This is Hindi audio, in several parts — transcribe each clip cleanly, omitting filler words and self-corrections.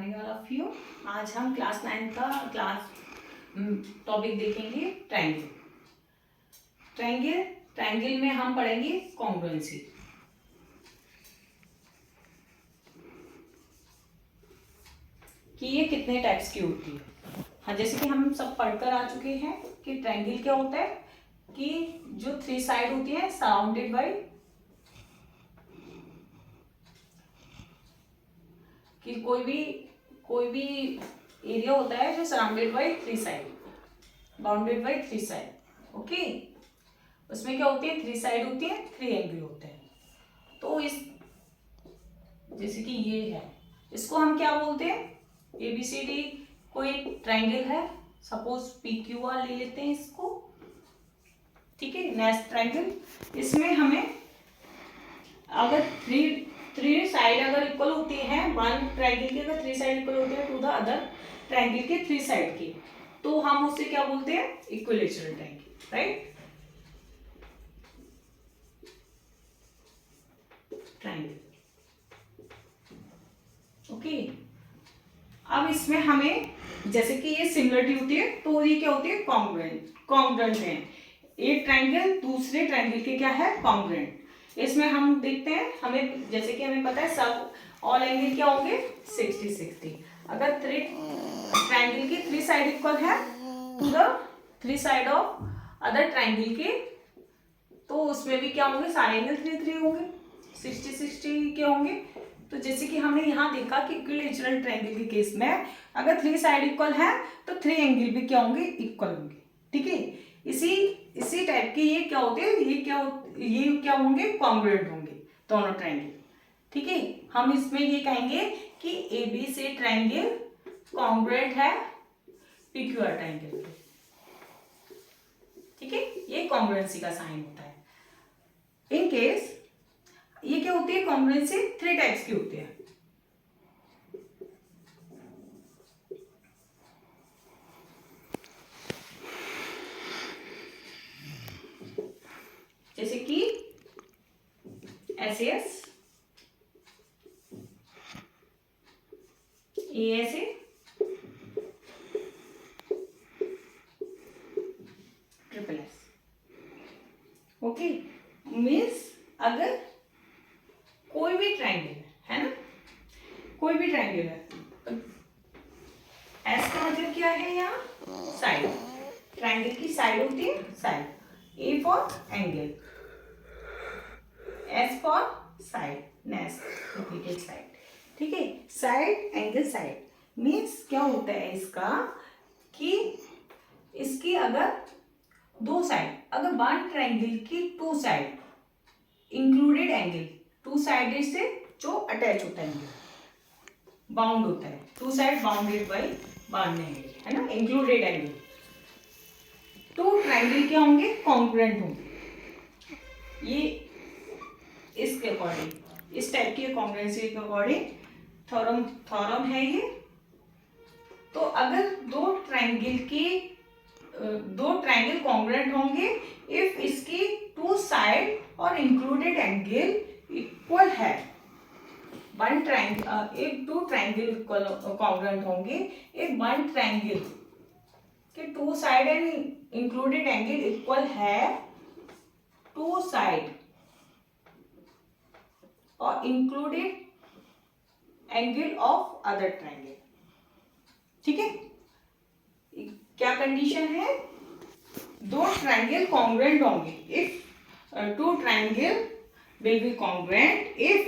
Morning all of you. आज हम क्लास 9 का टॉपिक देखेंगे ट्रायंगल। ट्रायंगल में हम पढ़ेंगे कॉन्ग्रुएंसी। कि ये कितने टाइप्स की होती है। हाँ, जैसे कि हम सब पढ़कर आ चुके हैं कि ट्रायंगल क्या होता है कि जो 3 साइड होती है सराउंडेड बाय कि कोई भी एरिया होता है जो surrounded by 3 side, bounded by 3 side. Okay, उसमें क्या होती है 3 साइड होती है, 3 एंगल होते हैं। तो इस जैसे कि ये है, इसको हम क्या बोलते हैं, ABCD कोई ट्रायंगल है, सपोज PQR ले लेते हैं इसको। ठीक है, नेक्स्ट ट्रायंगल, इसमें हमें अगर थ्री साइड अगर इक्वल होती है, वन ट्रायंगल की अगर 3 साइड इक्वल होती है टू द अदर ट्रायंगल के 3 साइड की, तो हम उससे क्या बोलते हैं, equilateral triangle, right. Triangle, okay. अब इसमें हमें जैसे कि ये सिमिलरिटी होती है, तो ये क्या होती है, कॉन्ग्रुएंट है। एक ट्रायंगल दूसरे ट्रायंगल के क्या है, कॉन्ग्रुएंट। इसमें हम देखते हैं, हमें जैसे कि हमें पता है सब ऑल एंगल क्या होंगे 60-60। अगर ट्रायंगल के 3 साइड इक्वल है to the 3 side of other triangle के, तो उसमें भी क्या होंगे, सारे एंगल 3-3 होंगे, 60-60 के होंगे। तो जैसे कि हमने यहाँ देखा कि इक्विलैटरल ट्रायंगल के केस में अगर 3 साइड इक्वल है तो 3 एंगल भी क्या होंगे, इक्वल होंगे। ठीक है, इसी टाइप के ये क्या होते हैं, ये क्या होंगे, कॉन्ग्रुएंट होंगे दोनों ट्रायंगल। ठीक है, हम इसमें ये कहेंगे कि ABC ट्रायंगल कॉन्ग्रुएंट है PQR ट्रायंगल। ठीक है, ये कॉन्ग्रुएंसी का साइन होता है। इन केस ये क्या होती है, कॉन्ग्रुएंसी 3 टाइप्स की होती है। जैसे कि SAS, ASA, SSS। Okay, means अगर कोई भी ट्रायंगल है ना, कोई भी ट्रायंगल है, एस का मतलब क्या है, यहाँ साइड, ट्रायंगल की साइड होती है side. A for angle, S for side, next repeated side. ठीक है, साइड एंगल साइड मीन्स क्या होता है इसका कि इसकी अगर 2 साइड, अगर वन ट्रायंगल की 2 साइड इंक्लूडेड एंगल, 2 साइड से जो अटैच होता है, बाउंड होता है, 2 side bounded by bound angle, है ना, इंक्लूडेड एंगल, तो ट्रायंगल क्या होंगे, कॉन्ग्रुएंट होंगे। ये इसके अकॉर्डिंग, इस टाइप की कॉन्ग्रुएंसी के अकॉर्डिंग थ्योरम है ये। तो अगर दो ट्रायंगल कॉन्ग्रुएंट होंगे इफ इसकी 2 साइड और इंक्लूडेड एंगल इक्वल है। वन ट्रायंगल, एक 2 ट्रायंगल कॉन्ग्रुएंट होंगे इफ वन ट्रायंगल के 2 side and included angle equal है 2 साइड और included angle of other triangle. ठीक है, क्या कंडीशन है, 2 ट्रायंगल कॉन्ग्रुएंट होंगे if 2 triangle will be congruent if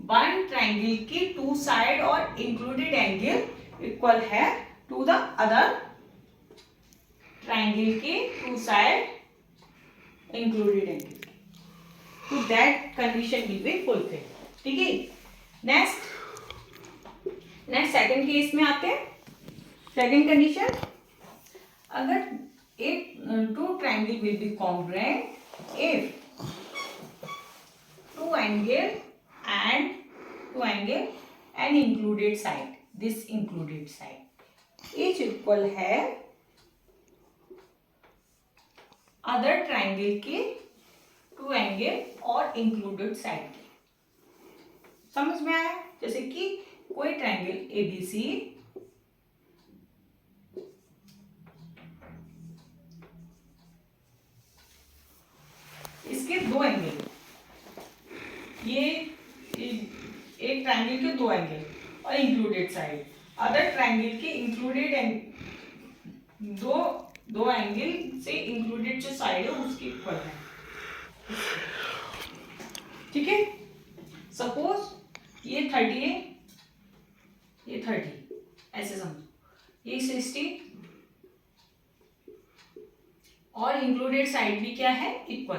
one triangle की 2 साइड और इंक्लूडेड एंगल इक्वल है टू द अदर ट्रायंगल के 2 साइड इंक्लूडेड एंगल, तो that condition will be fulfilled. ठीक है, नेक्स्ट सेकंड केस में आते हैं। सेकंड कंडीशन, अगर एक 2 triangle will be congruent if 2 angle and included side, this included side each equal है अदर ट्रायंगल के 2 एंगल और इंक्लूडेड साइड के। समझ में आया, जैसे कि कोई ट्रायंगल एबीसी इसके दो एंगल, ये एक ट्रायंगल के दो एंगल और इंक्लूडेड साइड, अदर ट्रायंगल के इंक्लूडेड दो एंगल से इंक्लूडेड जो साइड है उसके इक्वल है। ठीक है, सपोज ये 30 है, ये 30, ऐसे समझो, ये 60 और इंक्लूडेड साइड भी क्या है, इक्वल,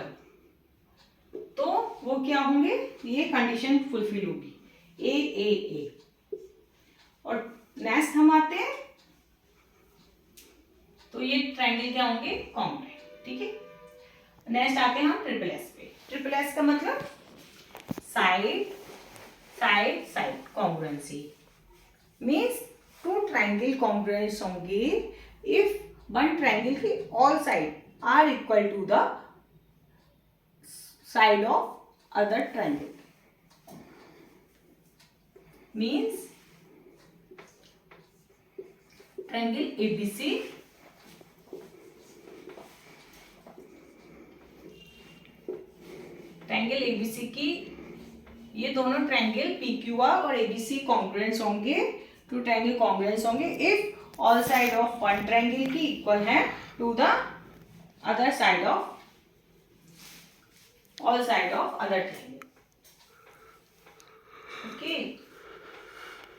तो वो क्या होंगे, ये कंडीशन फुलफिल होगी, ए। और नेक्स्ट हम आते हैं, तो ये ट्रायंगल क्या होंगे, कॉन्ग्रुएंट। ठीक है, नेक्स्ट आते हैं हम ट्रिपल एस पे। ट्रिपल एस का मतलब side side side congruency, means two triangle congruent होंगे इफ वन ट्रायंगल की all side are equal to the side of other triangle, means triangle ABC triangle ABC की ये दोनों ट्रायंगल पीक्यूआर और एबीसी कॉन्ग्रुएंट्स होंगे, टू ट्रायंगल कॉन्ग्रुएंट्स होंगे if all side of one triangle की इक्वल है to the other side of all side of other triangle. Okay,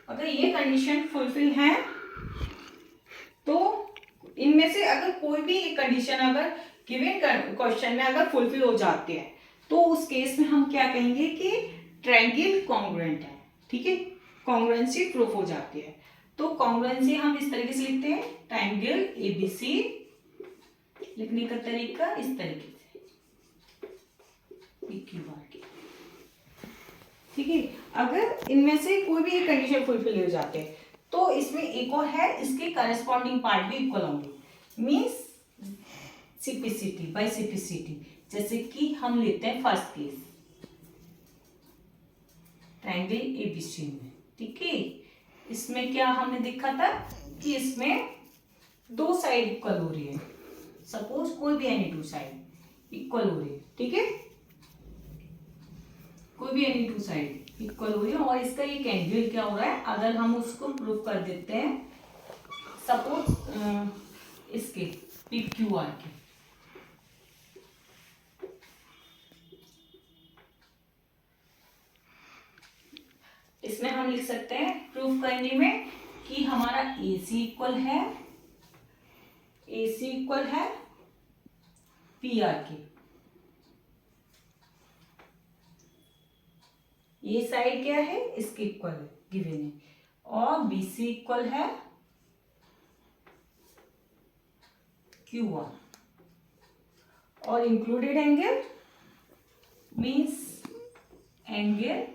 अगर ये कंडीशन फुलफिल है तो इनमें से अगर कोई भी एक कंडीशन अगर गिवन क्वेश्चन में अगर फुलफिल हो जाते हैं तो उस केस में हम क्या कहेंगे कि ट्रायंगल कॉन्ग्रुएंट है। ठीक है, कॉन्ग्रुएंसी प्रूफ हो जाती है। तो कॉन्ग्रुएंसी हम इस तरीके से लिखते हैं, ट्रायंगल एबीसी लिखने का तरीका इस तरीके से, पीक्यूआर की। ठीक है, अगर इनमें से कोई भी एक कंडीशन फुलफिल हो जाते हैं तो इसमें एक और है, इसके करस्पॉन्डिंग पार्ट भी इक्वल होंगे, मीन्स सिपिसिटी बाय सिपिसिटी। जैसे कि हम लेते हैं फर्स्ट केस ट्रायंगल एबीसी में। ठीक है, इसमें क्या हमने देखा था कि इसमें दो साइड इक्वल हो रही है, सपोज कोई भी एनी टू साइड इक्वल हो रही है। ठीक है, कोई भी एनी टू साइड इक्वल हो रही है और इसका एक एंगल क्या हो रहा है, अगर हम उसको प्रूव कर देते हैं, सपोज इसके पीक्यूआर के, इसमें हम लिख सकते हैं प्रूफ करने में कि हमारा AC इक्वल है PR के, ये साइड क्या है, इसके इक्वल है गिवन है, और BC इक्वल है QR, और included angle means angle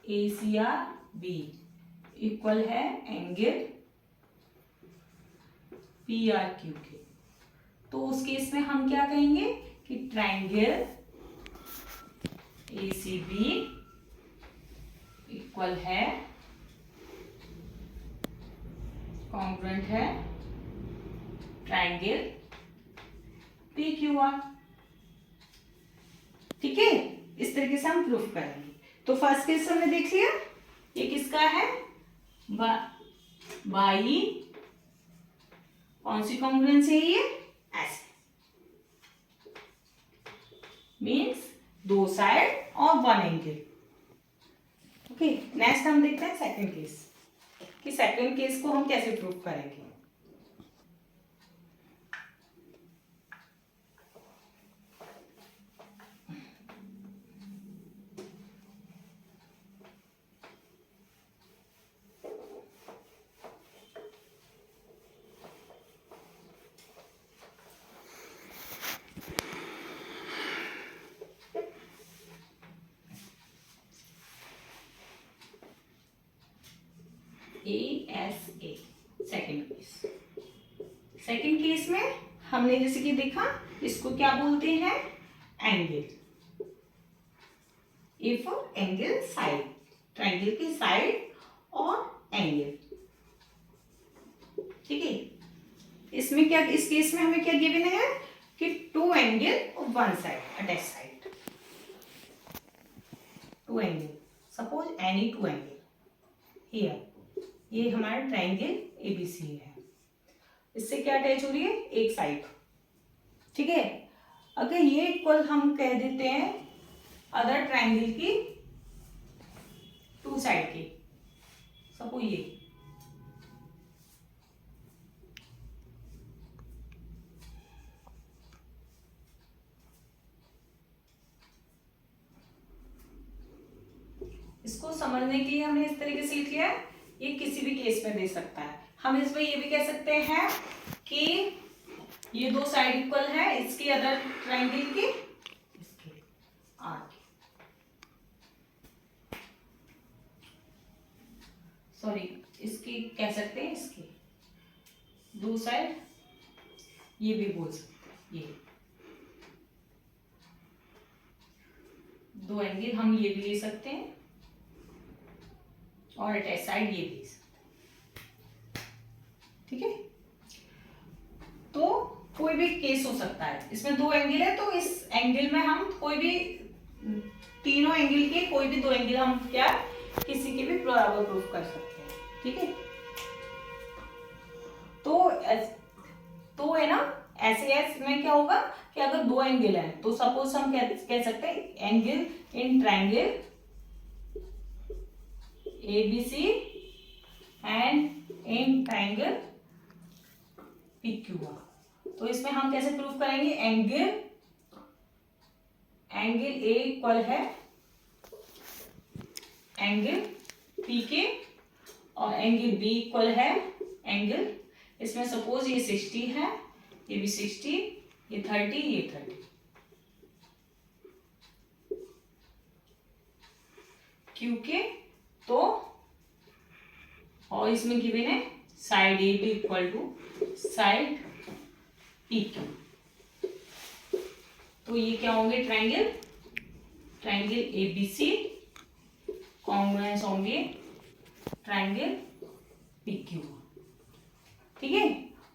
ACRB equal है एंगल PRQ के। तो उस केस में हम क्या कहेंगे कि ट्रायंगल ACB इक्वल है, कॉन्ग्रुएंट है ट्रायंगल PQR। ठीक है, इस तरीके से हम प्रूफ करेंगे। तो फर्स्ट केस हमने देख लिया, ये किसका है, बाई कौन सी कॉन्ग्रुएंसी है, ये ऐसे, मीन्स दो साइड और वन एंगल। ओके, नेक्स्ट हम देखते हैं सेकंड केस, कि सेकंड केस को हम कैसे प्रूव करेंगे। ASA सेकंड केस में हमने जैसे कि देखा, इसको क्या बोलते हैं, angle. If angle side, triangle की साइड एंगल। ठीक है, इसमें क्या, इस केस में हमें क्या गिवन है कि two angle of one side attach side, two angle, suppose any two angle here, ये हमारा ट्रायंगल एबीसी है, इससे क्या अटैच हो रही है, एक साइड। ठीक है, अगर ये इक्वल हम कह देते हैं अदर ट्रायंगल की टू साइड की, सपोज ये, इसको समझने के लिए हमने इस तरीके से लिख लिया है, ये किसी भी केस में दे सकता है। हम इसमें ये भी कह सकते हैं कि ये दो साइड इक्वल है इसके अदर ट्रायंगल की, इसके आर की, सॉरी इसकी कह सकते हैं, इसकी दो साइड, ये भी बोल सकते हैं, ये दो एंगल हम ये भी ले सकते हैं और अटैच साइड ये भी। ठीक है, तो कोई भी केस हो सकता है, इसमें दो एंगल है तो इस एंगल में हम कोई भी तीनों एंगल के कोई भी दो एंगल हम क्या किसी के भी बराबर प्रूफ कर सकते हैं। ठीक है, तो है ना, ऐसे में क्या होगा कि अगर दो एंगल है तो सपोज हम कह सकते हैं angle in triangle ABC and in triangle PQR, तो इसमें हम कैसे प्रूफ करेंगे, एंगल A इक्वल है एंगल PK और एंगल B इक्वल है एंगल, इसमें सपोज ये 60 है, ये भी 60, ये 30, ये 30, क्योंकि तो और इसमें गिवन है side A B equal to side PQ, तो ये क्या होंगे ट्रायंगल ABC कॉन्ग्रुएंस होंगे ट्रायंगल PQ। ठीक है,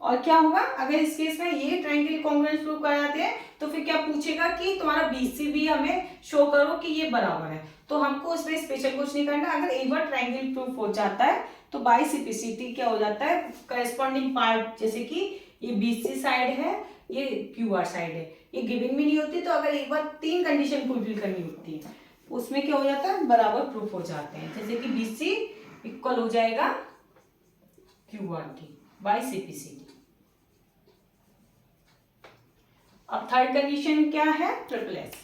और क्या होगा अगर इस केस में ये ट्रायंगल कॉन्ग्रुएंस प्रूव कराते हैं तो फिर क्या पूछेगा कि तुम्हारा BC भी हमें शो करो कि ये बराबर है, तो हमको उसमें स्पेशल कुछ नहीं करना। अगर एक बार ट्रायंगल प्रूफ हो जाता है तो बाय सिम्प्लिसिटी क्या हो जाता है, करस्पॉन्डिंग पार्ट, जैसे कि ये BC साइड है, ये QR साइड है, ये गिवन भी नहीं होती, तो अगर एक बार तीन कंडीशन फुलफिल करनी होती है उसमें क्या हो जाता है, बराबर प्रूफ हो जाते हैं, जैसे कि BC इक्वल हो जाएगा QR की बाय सिम्प्लिसिटी। अब थर्ड कंडीशन क्या है, ट्रिपल एस,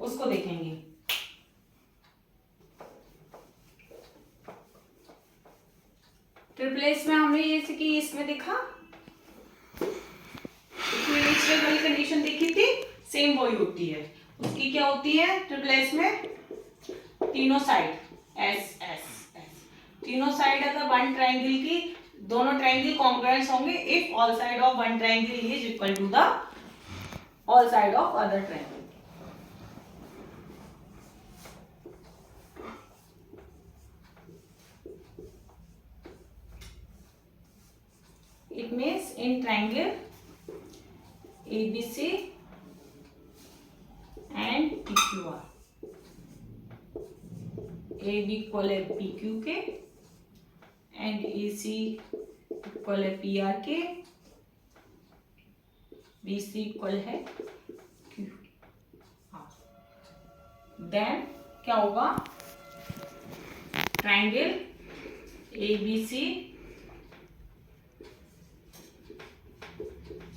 उसको देखेंगे। ट्रिपल एस में हमने जैसे कि इसमें देखा इक्विलेटरल वाली कंडीशन देखी थी, सेम वही होती है, उसकी क्या होती है ट्रिपल एस में, तीनों साइड एस एस एस, तीनों साइड अगर वन ट्रायंगल की दोनों ट्रायंगल कॉन्ग्रुएंस होंगे if all side of one triangle is equal to the all side of other triangle। It means in triangle ABC and PQR, AB equal है PQ के and AC इक्वल है PR के, BC इक्वल है Q। देन क्या होगा, ट्रायंगल ABC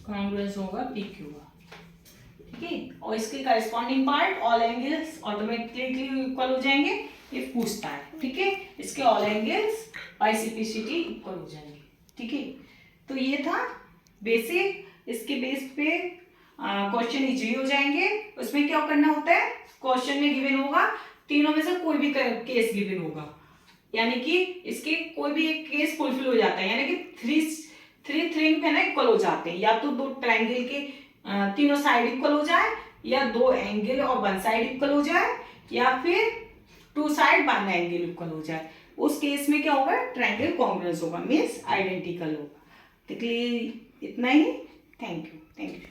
कॉन्ग्रुएंस होगा PQR। ठीक है, और इसके corresponding part all angles automatically equal हो जाएंगे इफ पूछता है। ठीक है, इसके all angles by simplicity equal हो जाएंगे। ठीक है, तो ये था बेसिक, इसके बेस पे क्वेश्चन इजी हो जाएंगे। उसमें क्या करना होता है, क्वेश्चन में गिवन होगा तीनों में से कोई भी केस गिवन होगा, यानी कि इसके कोई भी एक केस फुलफिल हो जाता है, यानी कि थ्री थिंग है ना इक्वल हो जाते हैं, या तो दो ट्रायंगल के तीनों साइड इक्वल हो जाए, या दो एंगल और वन साइड इक्वल हो जाए, या फिर two side one angle equal हो जाए। उस केस में क्या होगा, ट्रायंगल कॉन्ग्रुएंस होगा, मीन्स आइडेंटिकल होगा। तो इतना ही। Thank you.